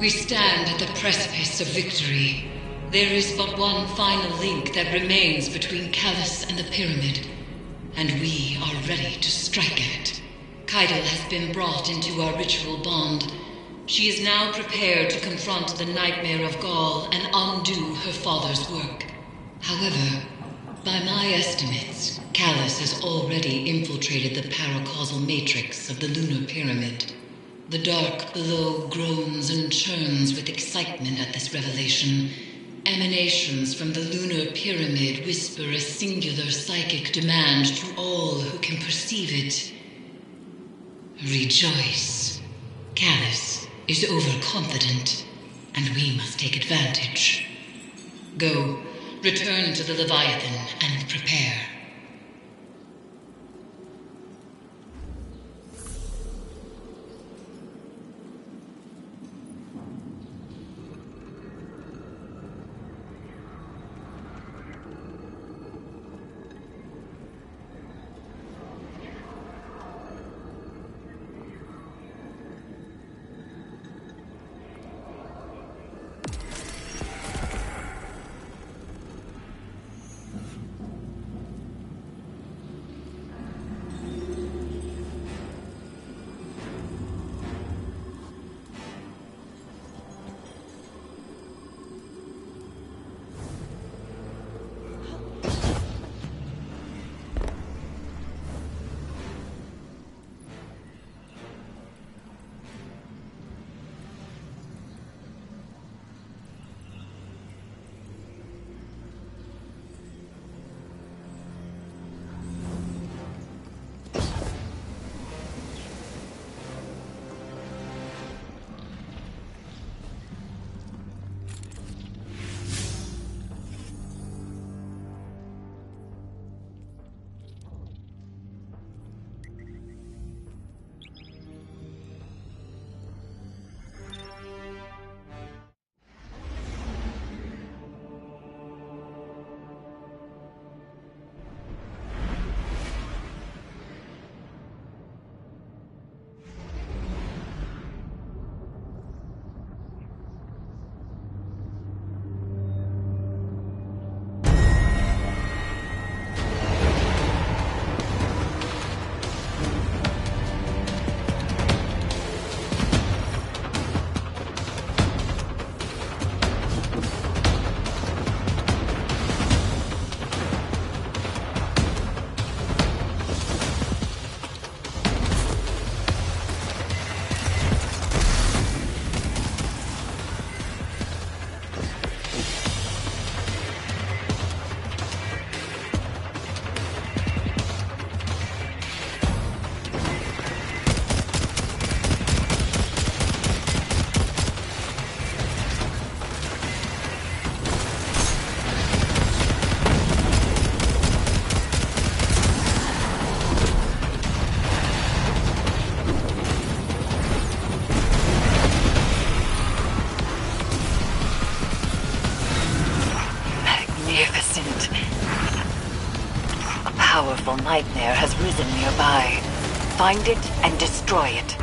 We stand at the precipice of victory. There is but one final link that remains between Callus and the Pyramid, and we are ready to strike at it. Kaido has been brought into our ritual bond. She is now prepared to confront the Nightmare of Gaul and undo her father's work. However, by my estimates, Callus has already infiltrated the paracausal matrix of the lunar pyramid. The dark below groans and churns with excitement at this revelation. Emanations from the lunar pyramid whisper a singular psychic demand to all who can perceive it. Rejoice. Callus is overconfident, and we must take advantage. Go, return to the Leviathan and prepare. Powerful nightmare has risen nearby. Find it and destroy it.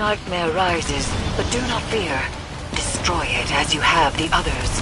nightmare rises, but do not fear. Destroy it as you have the others.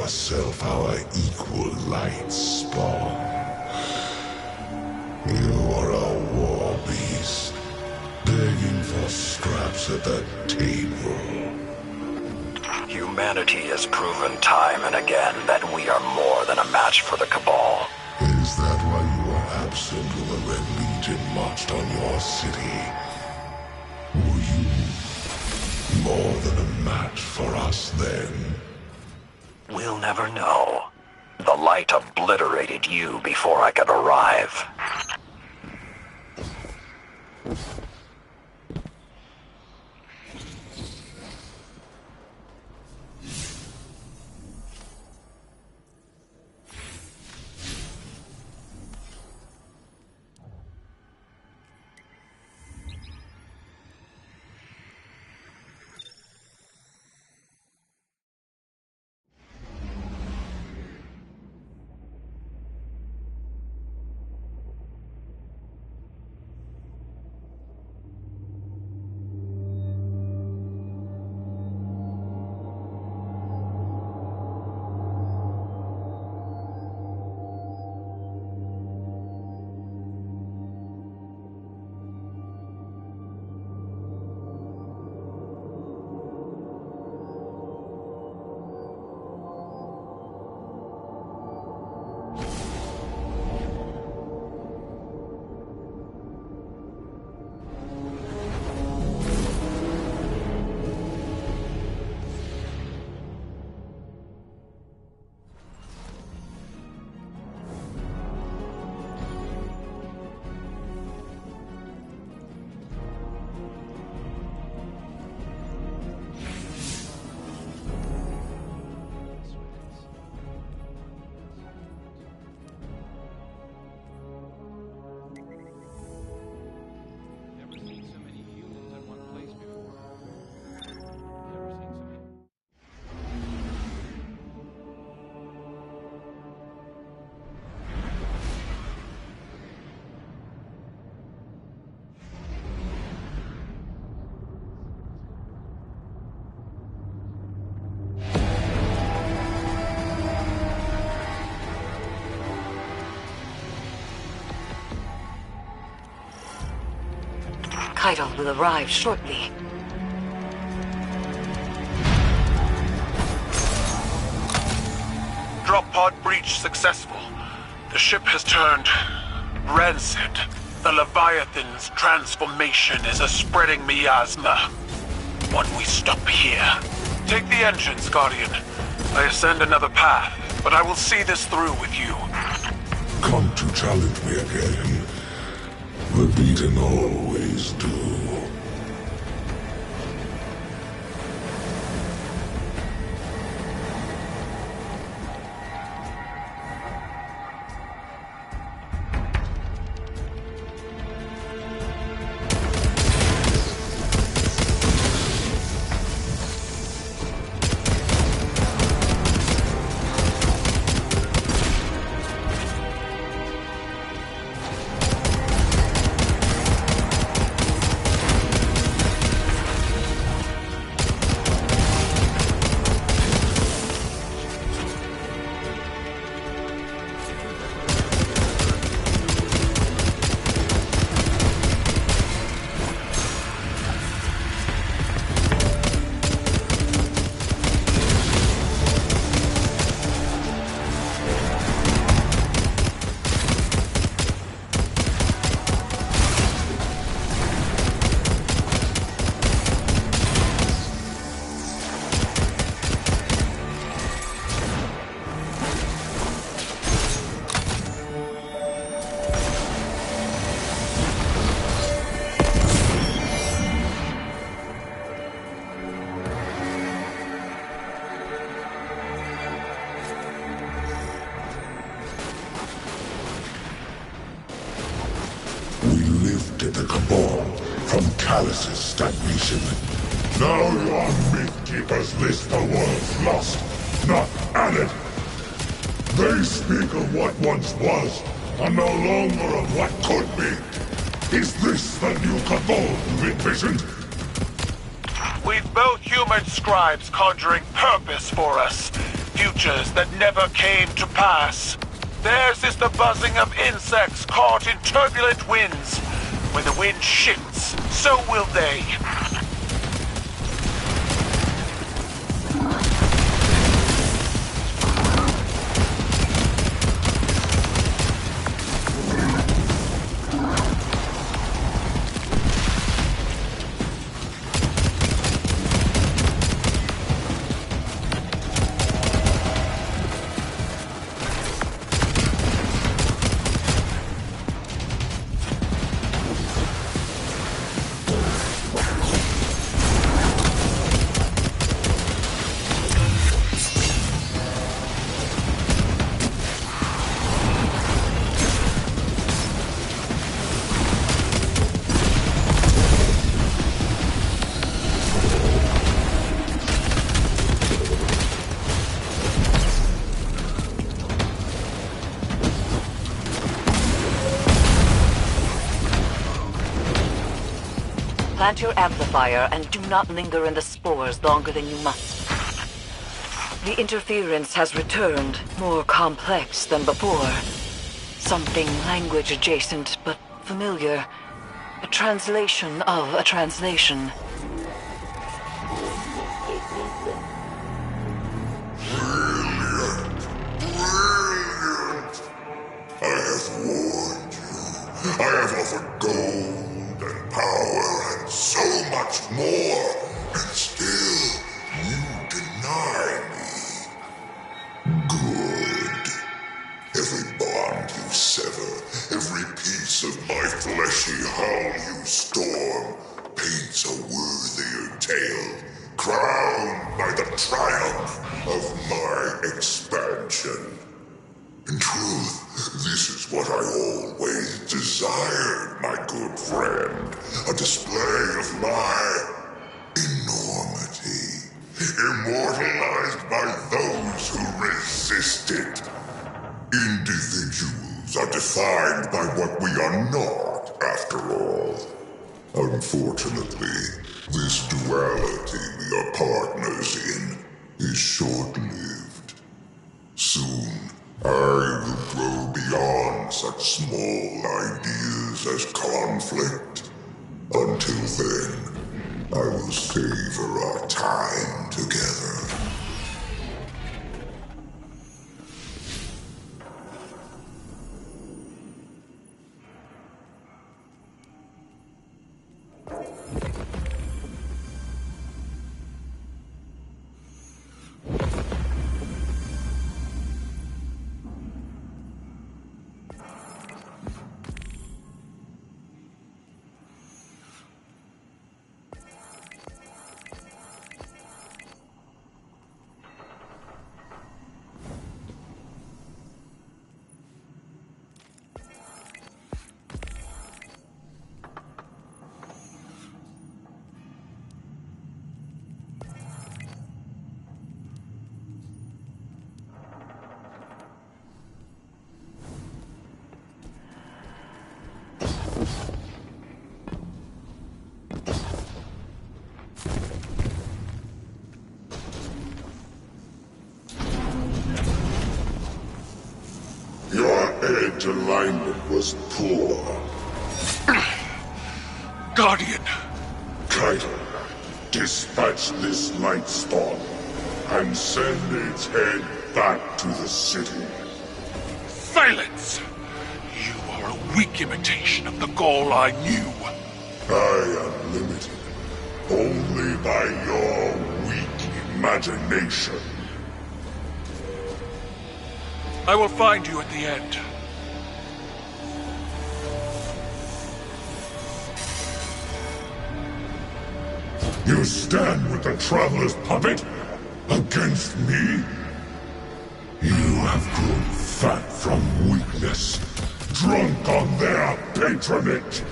yourself our equal light spawn. You are a war beast, begging for scraps at the table. Humanity has proven time and again that we are more than a match for the Cabal. Is that why you were absent when the Red Legion marched on your city? Were you more than a match for us then? We'll never know. The light obliterated you before I could arrive. Keitel will arrive shortly. Drop pod breach successful. The ship has turned rancid. The Leviathan's transformation is a spreading miasma. When we stop here, take the engines, Guardian. I ascend another path, but I will see this through with you. Come to challenge me again. The beaten always do. The Cabal from Callus' stagnation. Now your myth-keepers list the world's lost, not added. They speak of what once was, and no longer of what could be. Is this the new Cabal you envisioned? We've both human scribes conjuring purpose for us. Futures that never came to pass. Theirs is the buzzing of insects caught in turbulent winds. When the wind shifts, so will they. Plant your amplifier and do not linger in the spores longer than you must. The interference has returned, more complex than before. Something language adjacent, but familiar. A translation of a translation. Brilliant! Brilliant! I have warned you. I have offered gold and power and so much more, and still you deny me. Good. Every bond you sever, every piece of my fleshy hull you storm, paints a worthier tale, crowned by the triumph of my expansion. In truth, this is what I always desired, my good friend. A display of my enormity, immortalized by those who resist it. Individuals are defined by what we are not, after all. Unfortunately, this duality we are partners in is short-lived. Soon, I will grow beyond such small ideas as conflict, until I will savor our time together. Edge alignment was poor. Guardian! Kaido, dispatch this light spawn and send its head back to the city. Silence! You are a weak imitation of the goal I knew. I am limited only by your weak imagination. I will find you at the end. You stand with the Traveler's puppet? Against me? You have grown fat from weakness, drunk on their patronage.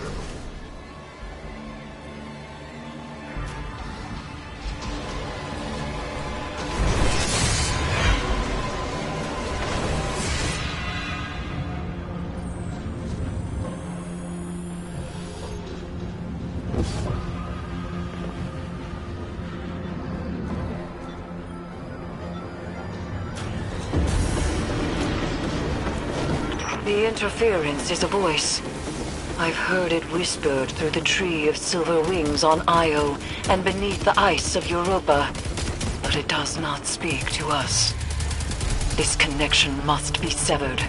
The interference is a voice. I've heard it whispered through the tree of silver wings on Io and beneath the ice of Europa. But it does not speak to us. This connection must be severed.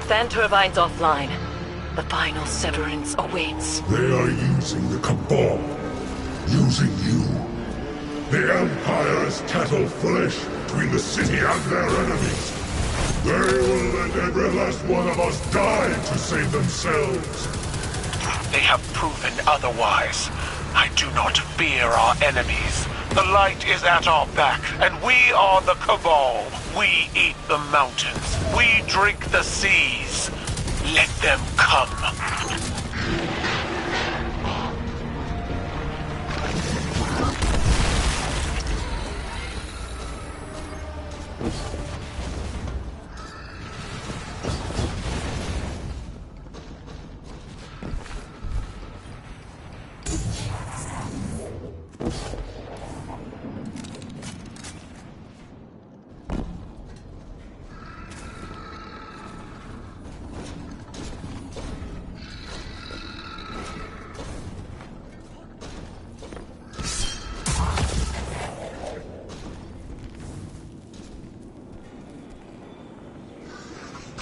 Fan turbine's offline. The final severance awaits. They are using the Cabal. Using you. The Empire is cattle flesh between the city and their enemies. They will let every last one of us die to save themselves. They have proven otherwise. I do not fear our enemies. The light is at our back, and we are the Cabal. We eat the mountains. We drink the seas. Let them come.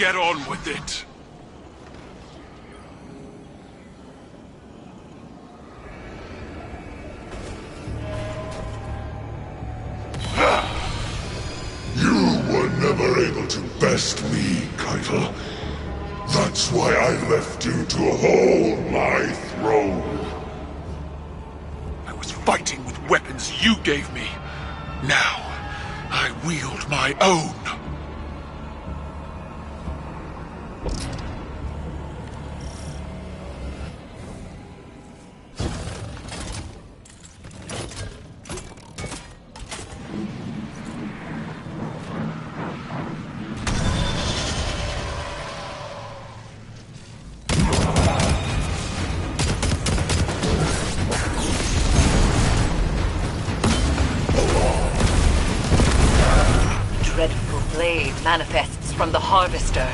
get on with it. You were never able to best me, Keitel. That's why I left you to hold my throne. I was fighting with weapons you gave me. Now, I wield my own. Dreadful blade manifests from the Harvester.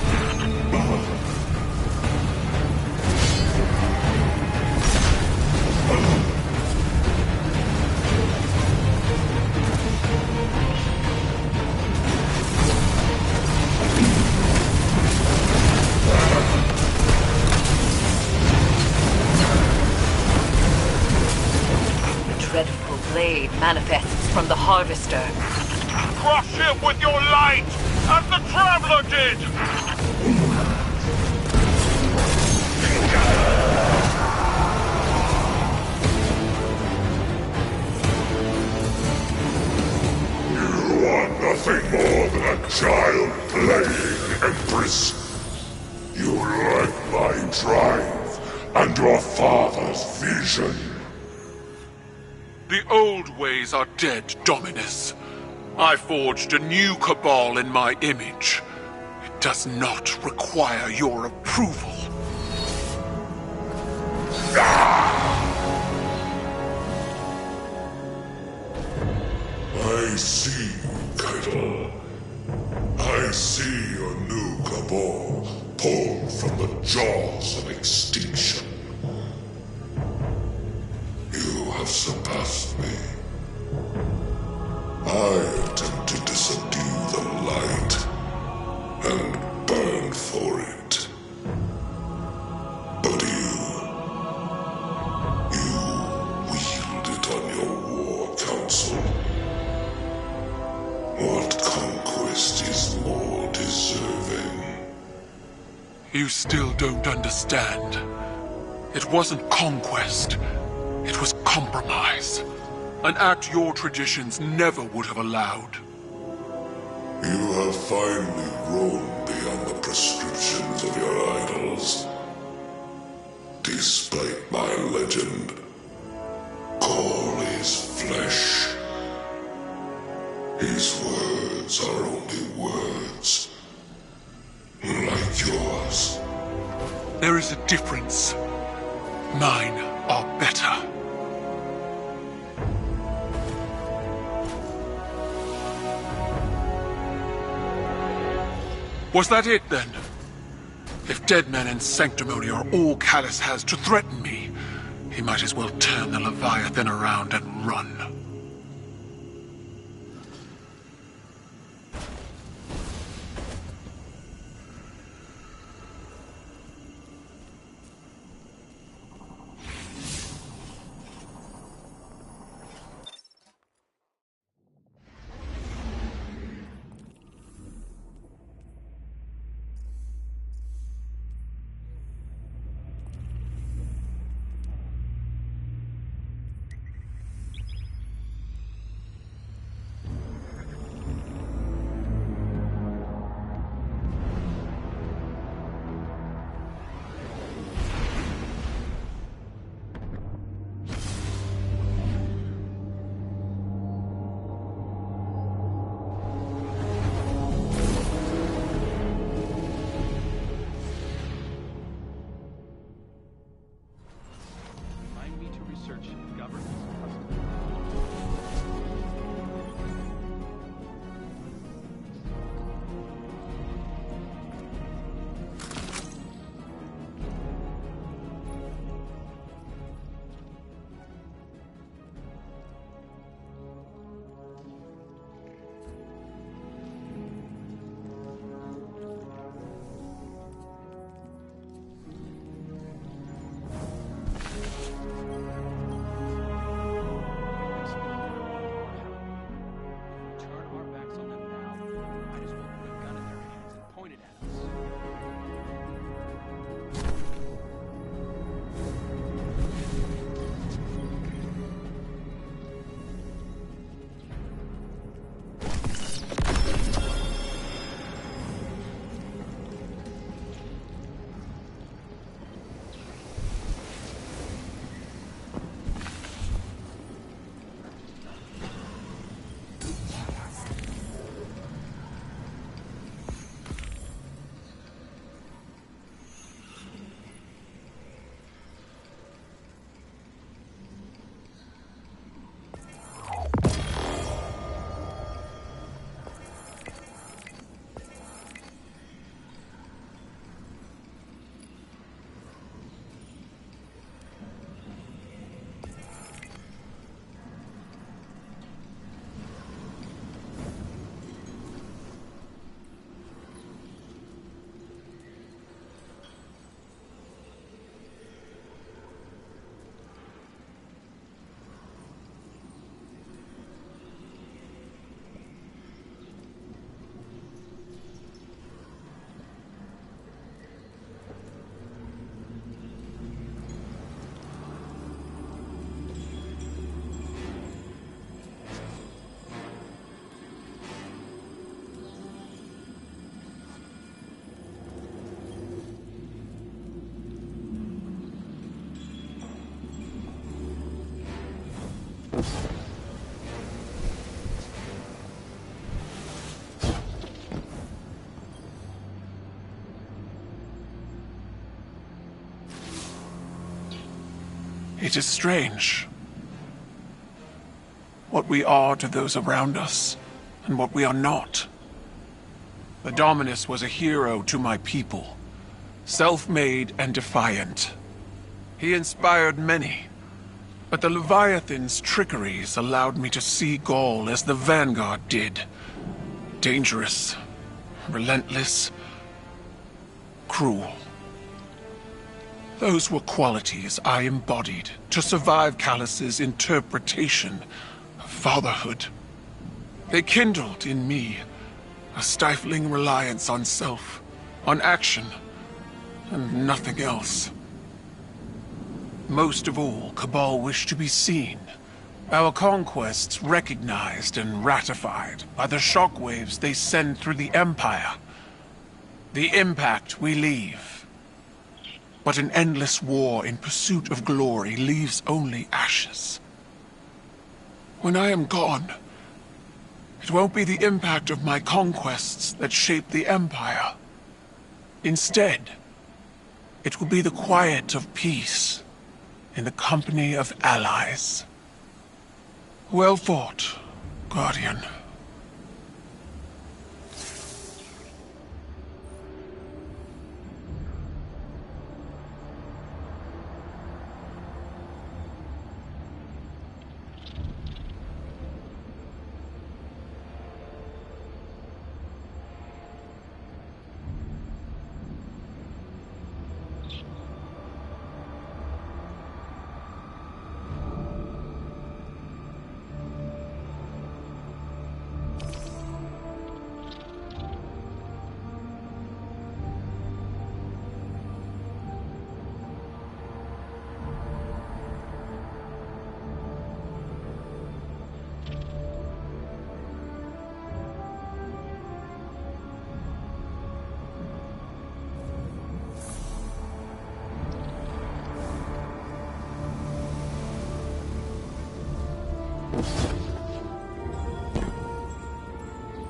Dreadful blade manifests from the Harvester. Crush him with your light, as the Traveler did! You are nothing more than a child playing, Empress. You lack my drive and your father's vision. The old ways are dead, Dominus. I forged a new cabal in my image. It does not require your approval. I see, Keitel. I see your new cabal pulled from the jaws of extinction. You have surpassed me. I attempted to subdue the light and burn for it. But you wield it on your war council. What conquest is more deserving? You still don't understand. It wasn't conquest. It was compromise. An act your traditions never would have allowed. You have finally grown beyond the prescriptions of your idols. Despite my legend, Call is flesh. His words are only words. Like yours. There is a difference. Mine are better. Was that it, then? If dead men and sanctimony are all Callus has to threaten me, he might as well turn the Leviathan around and run. It is strange. What we are to those around us, and what we are not. The Dominus was a hero to my people, self-made and defiant. He inspired many, but the Leviathan's trickeries allowed me to see Gaul as the Vanguard did. Dangerous, relentless, cruel. Those were qualities I embodied to survive Callus's interpretation of fatherhood. They kindled in me a stifling reliance on self, on action, and nothing else. Most of all, Cabal wished to be seen. Our conquests recognized and ratified by the shockwaves they send through the Empire. The impact we leave. But an endless war in pursuit of glory leaves only ashes. When I am gone, it won't be the impact of my conquests that shape the Empire. Instead, it will be the quiet of peace in the company of allies. Well fought, Guardian.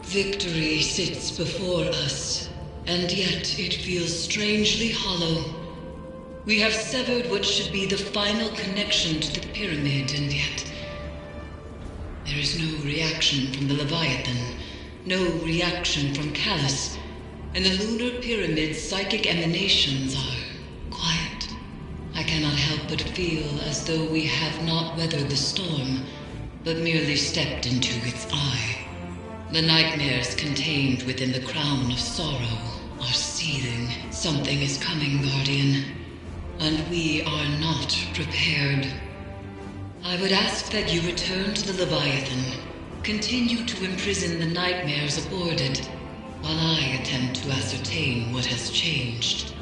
Victory sits before us, and yet it feels strangely hollow. We have severed what should be the final connection to the pyramid, and yet there is no reaction from the Leviathan, no reaction from Callus, and the lunar pyramid's psychic emanations are quiet. I cannot help but feel as though we have not weathered the storm, but merely stepped into its eye. The nightmares contained within the crown of sorrow are seething. Something is coming, Guardian, and we are not prepared. I would ask that you return to the Leviathan, continue to imprison the nightmares aboard it, while I attempt to ascertain what has changed.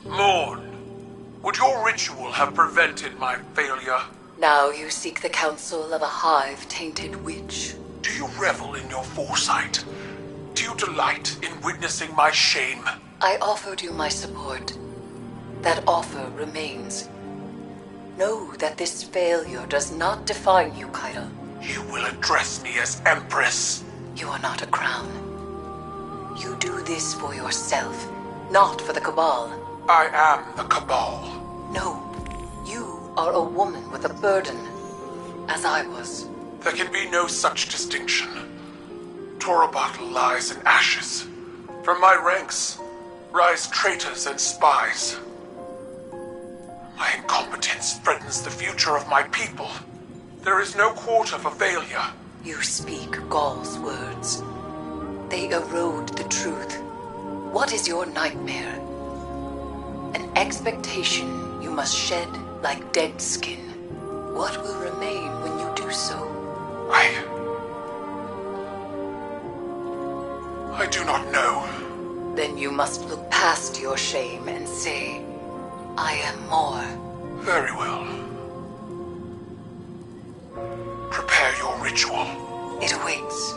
Lord, would your ritual have prevented my failure? Now you seek the counsel of a hive-tainted witch. Do you revel in your foresight? Do you delight in witnessing my shame? I offered you my support. That offer remains. Know that this failure does not define you, Kaido. You will address me as Empress. You are not a crown. You do this for yourself, not for the Cabal. I am the Cabal. No, you are a woman with a burden, as I was. There can be no such distinction. Torobatl lies in ashes. From my ranks rise traitors and spies. My incompetence threatens the future of my people. There is no quarter for failure. You speak Gaul's words. They erode the truth. What is your nightmare? An expectation you must shed like dead skin. What will remain when you do so? I do not know. Then you must look past your shame and say, I am more. Very well. Prepare your ritual. It awaits.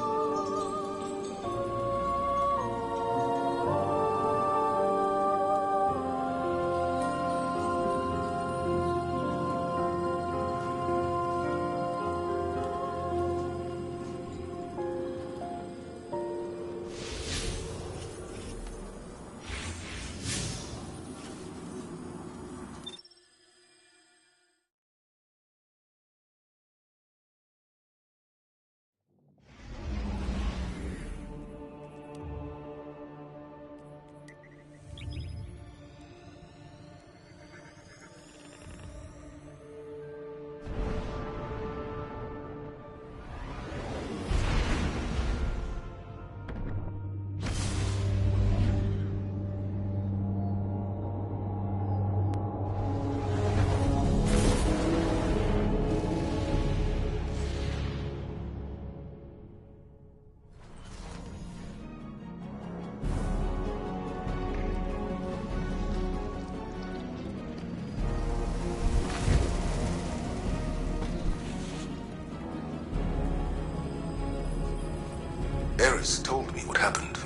Eris told me what happened.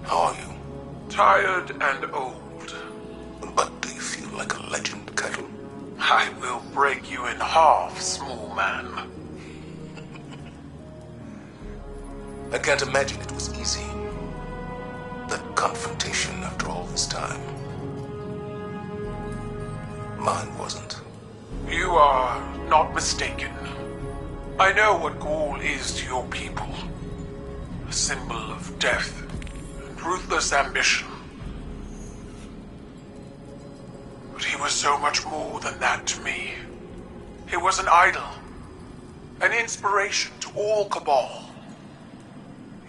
How are you? Tired and old. But do you feel like a legend, Kettle? I will break you in half, small man. I can't imagine it was easy. That confrontation after all this time. Mine wasn't. You are not mistaken. I know what Gaul is to your people. A symbol of death and ruthless ambition. But he was so much more than that to me. He was an idol, an inspiration to all Cabal.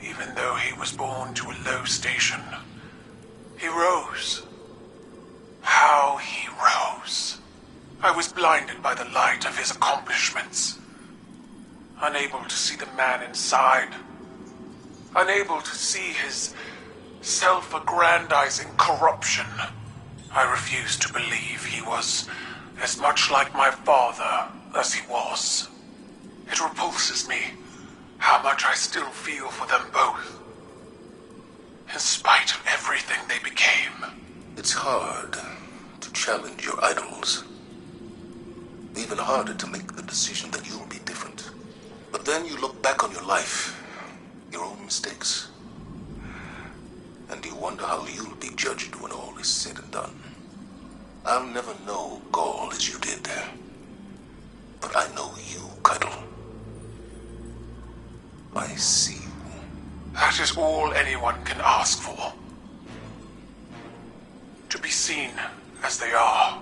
Even though he was born to a low station, he rose. How he rose. I was blinded by the light of his accomplishments. Unable to see the man inside. Unable to see his self-aggrandizing corruption. I refused to believe he was as much like my father as he was. It repulses me how much I still feel for them both. In spite of everything they became. It's hard to challenge your idols. Even harder to make the decision that you'll be different. But then you look back on your life, your own mistakes, and you wonder how you'll be judged when all is said and done. I'll never know Gaul as you did, but I know you, Cuddle. I see you. That is all anyone can ask for. To be seen as they are.